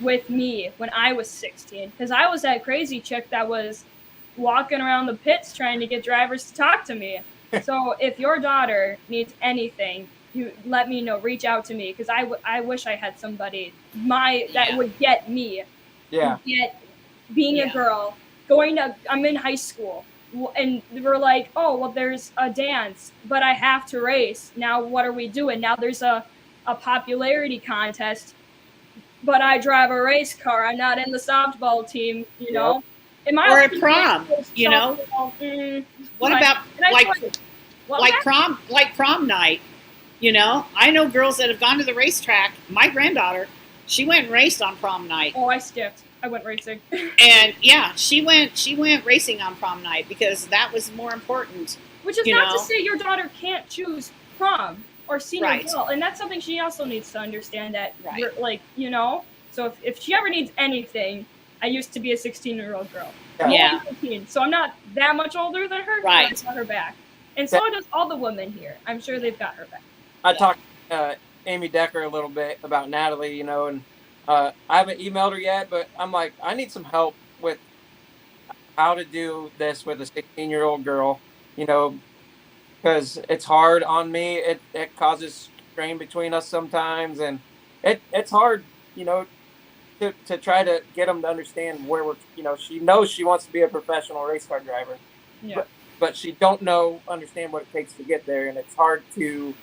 with me when I was 16, because I was that crazy chick that was walking around the pits trying to get drivers to talk to me. So if your daughter needs anything, you let me know. Reach out to me, because I wish I had somebody that would get me. Yeah. Get being a girl, I'm in high school, and we're like, oh, well, there's a dance, but I have to race. Now what are we doing? Now there's a popularity contest. but I drive a race car. I'm not in the softball team, you know. In my Or a opinion, prom, you know. What but- about and I like told you, what was that? prom night? You know, I know girls that have gone to the racetrack. My granddaughter, she went and raced on prom night. Oh, I skipped. I went racing. And yeah, she went racing on prom night because that was more important. Which is not to say your daughter can't choose prom or senior Right. ball, and that's something she also needs to understand that, Right. like, you know. So if she ever needs anything, I used to be a 16-year-old girl. Yeah. I'm 15, so I'm not that much older than her. Right. But I got her back, and so does all the women here. I'm sure they've got her back. I talked to Amy Decker a little bit about Natalie, you know, and I haven't emailed her yet, but I'm like, I need some help with how to do this with a 16-year-old girl, you know, because it's hard on me. It causes strain between us sometimes, and it's hard, you know, to try to get them to understand where we're, you know, she knows she wants to be a professional race car driver, but she don't understand what it takes to get there, and it's hard to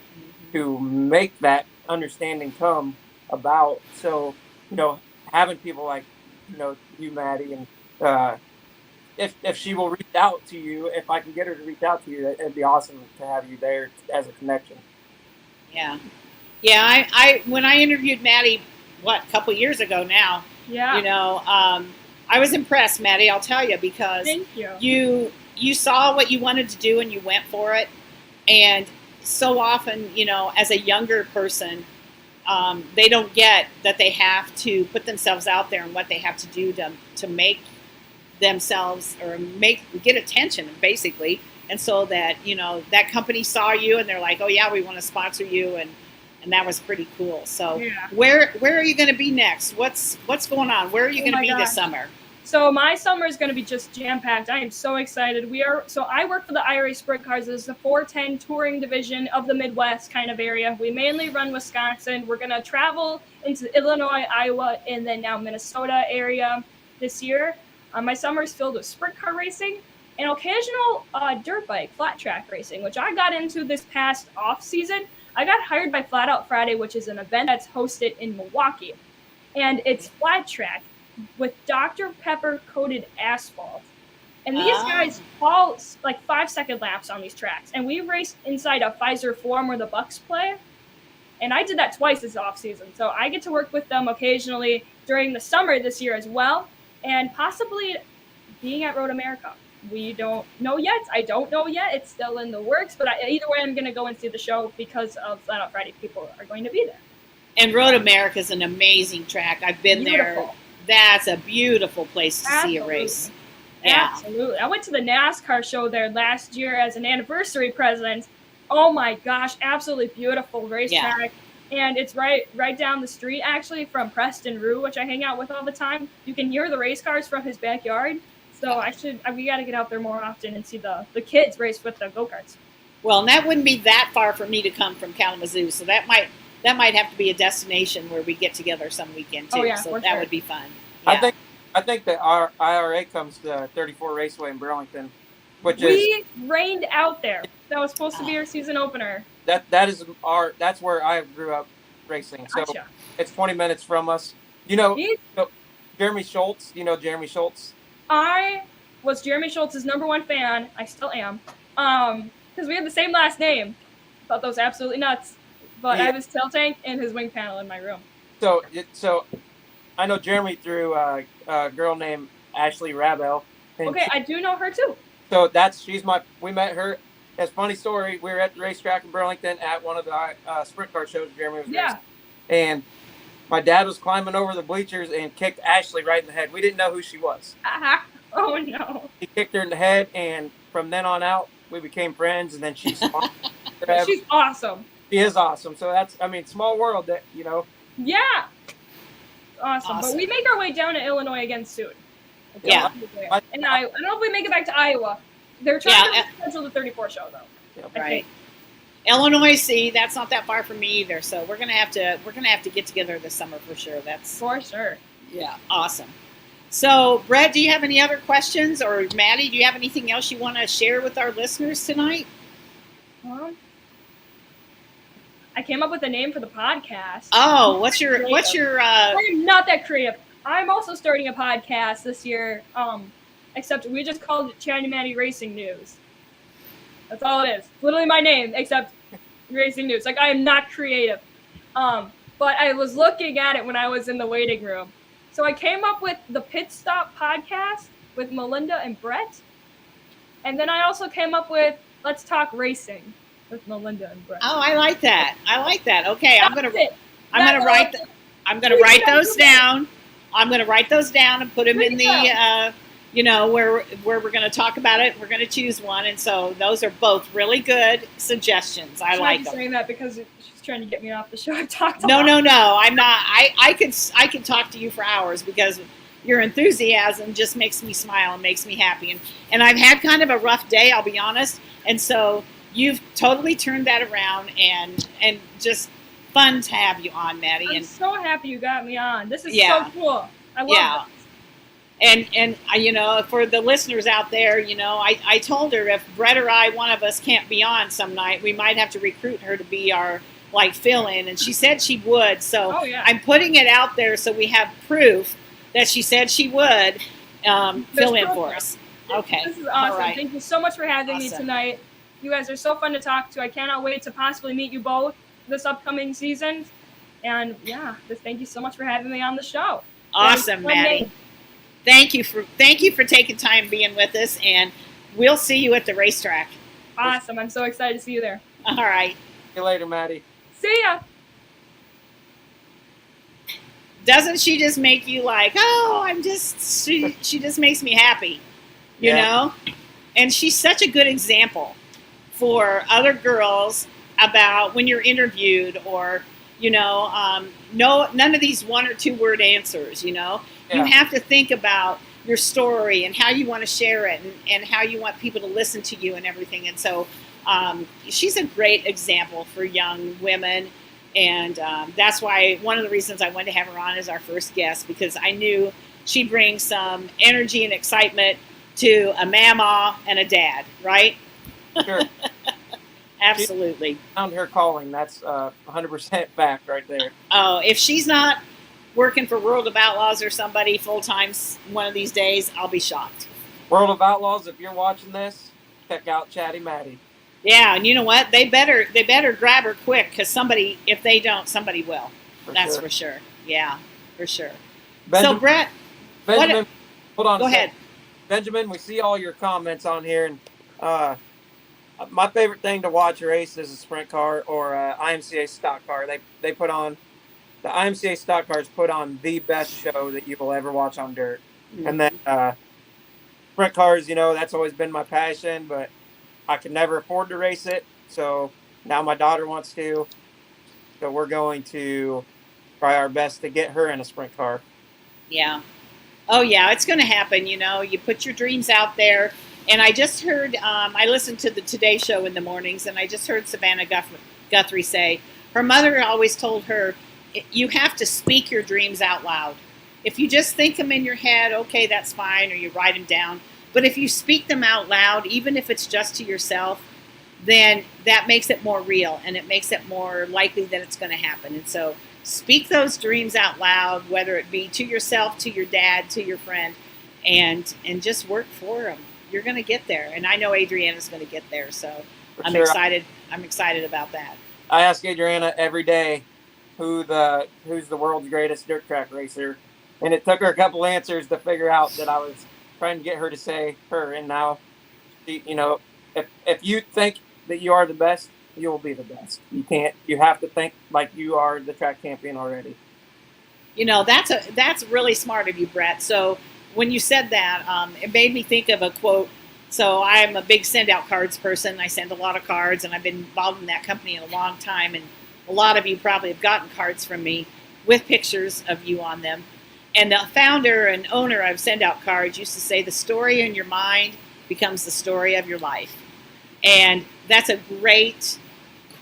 make that understanding come about. So, you know, having people like, you know, you, Maddie, and if she will reach out to you, if I can get her to reach out to you, it'd be awesome to have you there as a connection. Yeah. Yeah, I when I interviewed Maddie, a couple years ago now, you know, I was impressed, Maddie, I'll tell you, because Thank you. You saw what you wanted to do and you went for it. And so often, you know, as a younger person, they don't get that they have to put themselves out there and what they have to do to make themselves or get attention, basically. And so that, you know, that company saw you and they're like, oh yeah, we want to sponsor you, and that was pretty cool. So where are you going to be next? What's going on? Where are you going to be this summer? So my summer is going to be just jam-packed. I am so excited. So I work for the IRA Sprint Cars. It's the 410 touring division of the Midwest kind of area. We mainly run Wisconsin. We're going to travel into Illinois, Iowa, and then now Minnesota area this year. My summer is filled with sprint car racing and occasional dirt bike, flat track racing, which I got into this past off season. I got hired by Flat Out Friday, which is an event that's hosted in Milwaukee, and it's flat track with Dr. Pepper coated asphalt. And these guys haul like 5-second laps on these tracks. And we raced inside a Pfizer Forum where the Bucks play. And I did that twice this off season. So I get to work with them occasionally during the summer this year as well. And possibly being at Road America. We don't know yet. I don't know yet. It's still in the works. But either way, I'm going to go and see the show because of Flat Out Friday. People are going to be there. And Road America is an amazing track. I've been there. That's a beautiful place to see a race. Yeah. Absolutely. I went to the NASCAR show there last year as an anniversary present. Oh my gosh, absolutely beautiful racetrack. And it's right down the street actually from Preston Rue, which I hang out with all the time. You can hear the race cars from his backyard. So we got to get out there more often and see the kids race with the go-karts. Well, and that wouldn't be that far for me to come from Kalamazoo, so that might have to be a destination where we get together some weekend too. Oh, yeah, so that would be fun. Yeah. I think that our IRA comes to 34 Raceway in Burlington, we rained out there. That was supposed to be our season opener. That's where I grew up racing. So it's 20 minutes from us. You know, Jeremy Schultz. You know Jeremy Schultz? I was Jeremy Schultz's #1 fan. I still am. Because we had the same last name. Thought that was absolutely nuts. But I have his tail tank and his wing panel in my room. So I know Jeremy through a girl named Ashley Rabel. Okay, I do know her too. So we met her. As a funny story, we were at the racetrack in Burlington at one of the sprint car shows Jeremy was racing. And my dad was climbing over the bleachers and kicked Ashley right in the head. We didn't know who she was. Oh, no. He kicked her in the head, and from then on out, we became friends, and then she's She's awesome. She is awesome. So small world that, you know. Yeah. Awesome. But we make our way down to Illinois again soon. Yeah. And I don't know if we make it back to Iowa. They're trying to schedule the 34 show, though. Yeah. Right. Illinois, see, that's not that far from me either. So we're gonna have to get together this summer for sure. That's for sure. Yeah, awesome. So, Brett, do you have any other questions, or Maddie, do you have anything else you want to share with our listeners tonight? I I came up with a name for the podcast. Oh, what's your I am not that creative. I'm also starting a podcast this year. Except we just called it Chatty Matty Racing News. That's all it is. Literally my name, except Racing News. Like, I am not creative. But I was looking at it when I was in the waiting room. So I came up with the Pit Stop podcast with Melinda and Brett. And then I also came up with Let's Talk Racing with Melinda and Brett. Oh, I like that. Okay, I'm gonna write those down. I'm gonna write those down and put them in the where we're going to talk about it. We're going to choose one, and so those are both really good suggestions. I like them. Saying that because she's trying to get me off the show. I've talked. No, I'm not. I could talk to you for hours because your enthusiasm just makes me smile and makes me happy. And I've had kind of a rough day, I'll be honest. And so you've totally turned that around, and just fun to have you on, Maddie. I'm so happy you got me on. This is so cool. I love it. And for the listeners out there, I told her if Brett or one of us can't be on some night, we might have to recruit her to be our fill-in, and she said she would. So I'm putting it out there so we have proof that she said she would fill in for us. Okay. This is awesome. Right. Thank you so much for having me tonight. You guys are so fun to talk to. I cannot wait to possibly meet you both this upcoming season. And thank you so much for having me on the show. Awesome, Maddie. Thank you for taking time being with us, and we'll see you at the racetrack. Awesome. I'm so excited to see you there. All right. See you later, Maddie. See ya. Doesn't she just make you she just makes me happy, you know? And she's such a good example for other girls about when you're interviewed or, none of these 1 or 2 word answers, You have to think about your story and how you want to share it and how you want people to listen to you and everything. And so she's a great example for young women. And that's why one of the reasons I wanted to have her on as our first guest, because I knew she'd bring some energy and excitement to a mama and a dad, right? Sure. Absolutely. She found her calling. That's 100% fact right there. Oh, if she's not working for World of Outlaws or somebody full-time one of these days, I'll be shocked. World of Outlaws, if you're watching this, check out Chatty Matty. Yeah, and you know what? They better grab her quick, because if they don't, somebody will. That's for sure. Yeah, for sure. Benjamin, so, Brett, Benjamin, hold on. Go ahead. Benjamin, we see all your comments on here, and my favorite thing to watch race is a sprint car or IMCA stock car. They put on the IMCA stock cars put on the best show that you will ever watch on dirt. Mm-hmm. And then sprint cars, that's always been my passion, but I could never afford to race it. So now my daughter wants to. So we're going to try our best to get her in a sprint car. Yeah. Oh, yeah, it's going to happen. You put your dreams out there. And I just heard, I listened to the Today Show in the mornings, and I just heard Savannah Guthrie say, her mother always told her, you have to speak your dreams out loud. If you just think them in your head, okay, that's fine, or you write them down. But if you speak them out loud, even if it's just to yourself, then that makes it more real, and it makes it more likely that it's going to happen. And so speak those dreams out loud, whether it be to yourself, to your dad, to your friend, and just work for them. You're going to get there. And I know Adriana's going to get there. So I'm excited. I'm excited about that. I ask Adriana every day who's the world's greatest dirt track racer. And it took her a couple answers to figure out that I was trying to get her to say her. And now, if you think that you are the best, you will be the best. You have to think like you are the track champion already. That's really smart of you, Brett. So when you said that, it made me think of a quote. So I'm a big send-out cards person. I send a lot of cards, and I've been involved in that company in a long time. And a lot of you probably have gotten cards from me with pictures of you on them. And the founder and owner of Send-Out Cards used to say, the story in your mind becomes the story of your life. And that's a great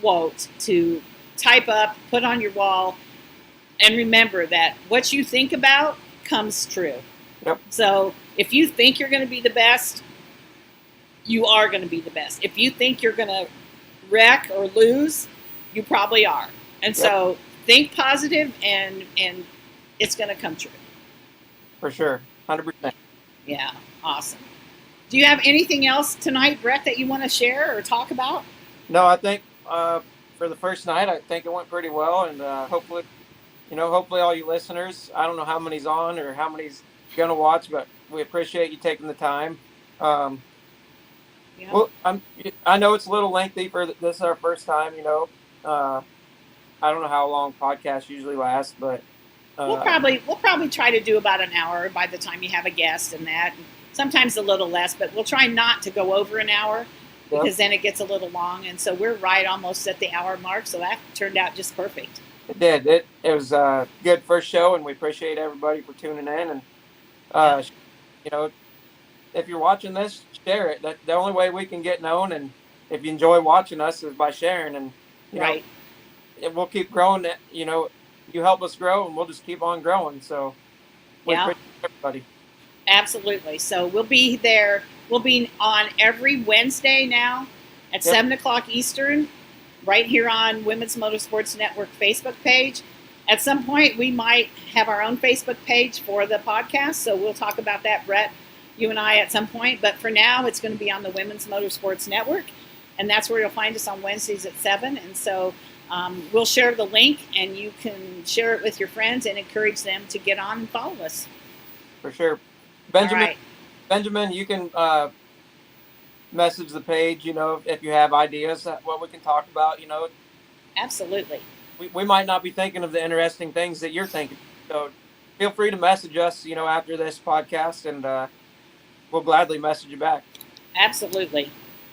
quote to type up, put on your wall, and remember that what you think about comes true. Yep. So if you think you're going to be the best, you are going to be the best. If you think you're going to wreck or lose, You probably are. And so think positive, and it's going to come true. For sure. 100%. Yeah. Awesome. Do you have anything else tonight, Brett, that you want to share or talk about? No, I think for the first night, I think it went pretty well, and hopefully all you listeners, I don't know how many's on or how many's gonna watch, but we appreciate you taking the time. Well, I know it's a little lengthy for this is our first time. I don't know how long podcasts usually last, but we'll probably try to do about an hour by the time you have a guest and that. Sometimes a little less, but we'll try not to go over an hour because then it gets a little long. And so we're right almost at the hour mark. So that turned out just perfect. It did. It was a good first show, and we appreciate everybody for tuning in. And if you're watching this, share it. That's the only way we can get known. And if you enjoy watching us, is by sharing. And we'll keep growing. You help us grow, and we'll just keep on growing. So we appreciate everybody. Absolutely. So we'll be there. We'll be on every Wednesday now at 7 o'clock Eastern, right here on Women's Motorsports Network Facebook page. At some point, we might have our own Facebook page for the podcast, so we'll talk about that, Brett, you and I, at some point. But for now, it's going to be on the Women's Motorsports Network, and that's where you'll find us on Wednesdays at 7. And so we'll share the link, and you can share it with your friends and encourage them to get on and follow us. For sure. Benjamin, you can message the page, if you have ideas what we can talk about, Absolutely. We might not be thinking of the interesting things that you're thinking. So feel free to message us, after this podcast, and we'll gladly message you back. Absolutely.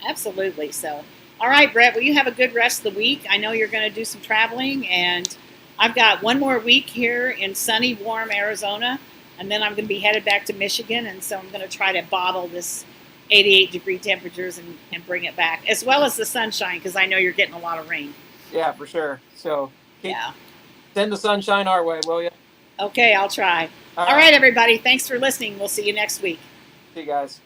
Absolutely. So, all right, Brett, well, you have a good rest of the week. I know you're going to do some traveling, and I've got one more week here in sunny, warm Arizona, and then I'm going to be headed back to Michigan, and so I'm going to try to bottle this 88-degree temperatures and bring it back, as well as the sunshine, because I know you're getting a lot of rain. Yeah, for sure. So send the sunshine our way, will you? Okay, I'll try. All right, everybody. Thanks for listening. We'll see you next week. See you guys.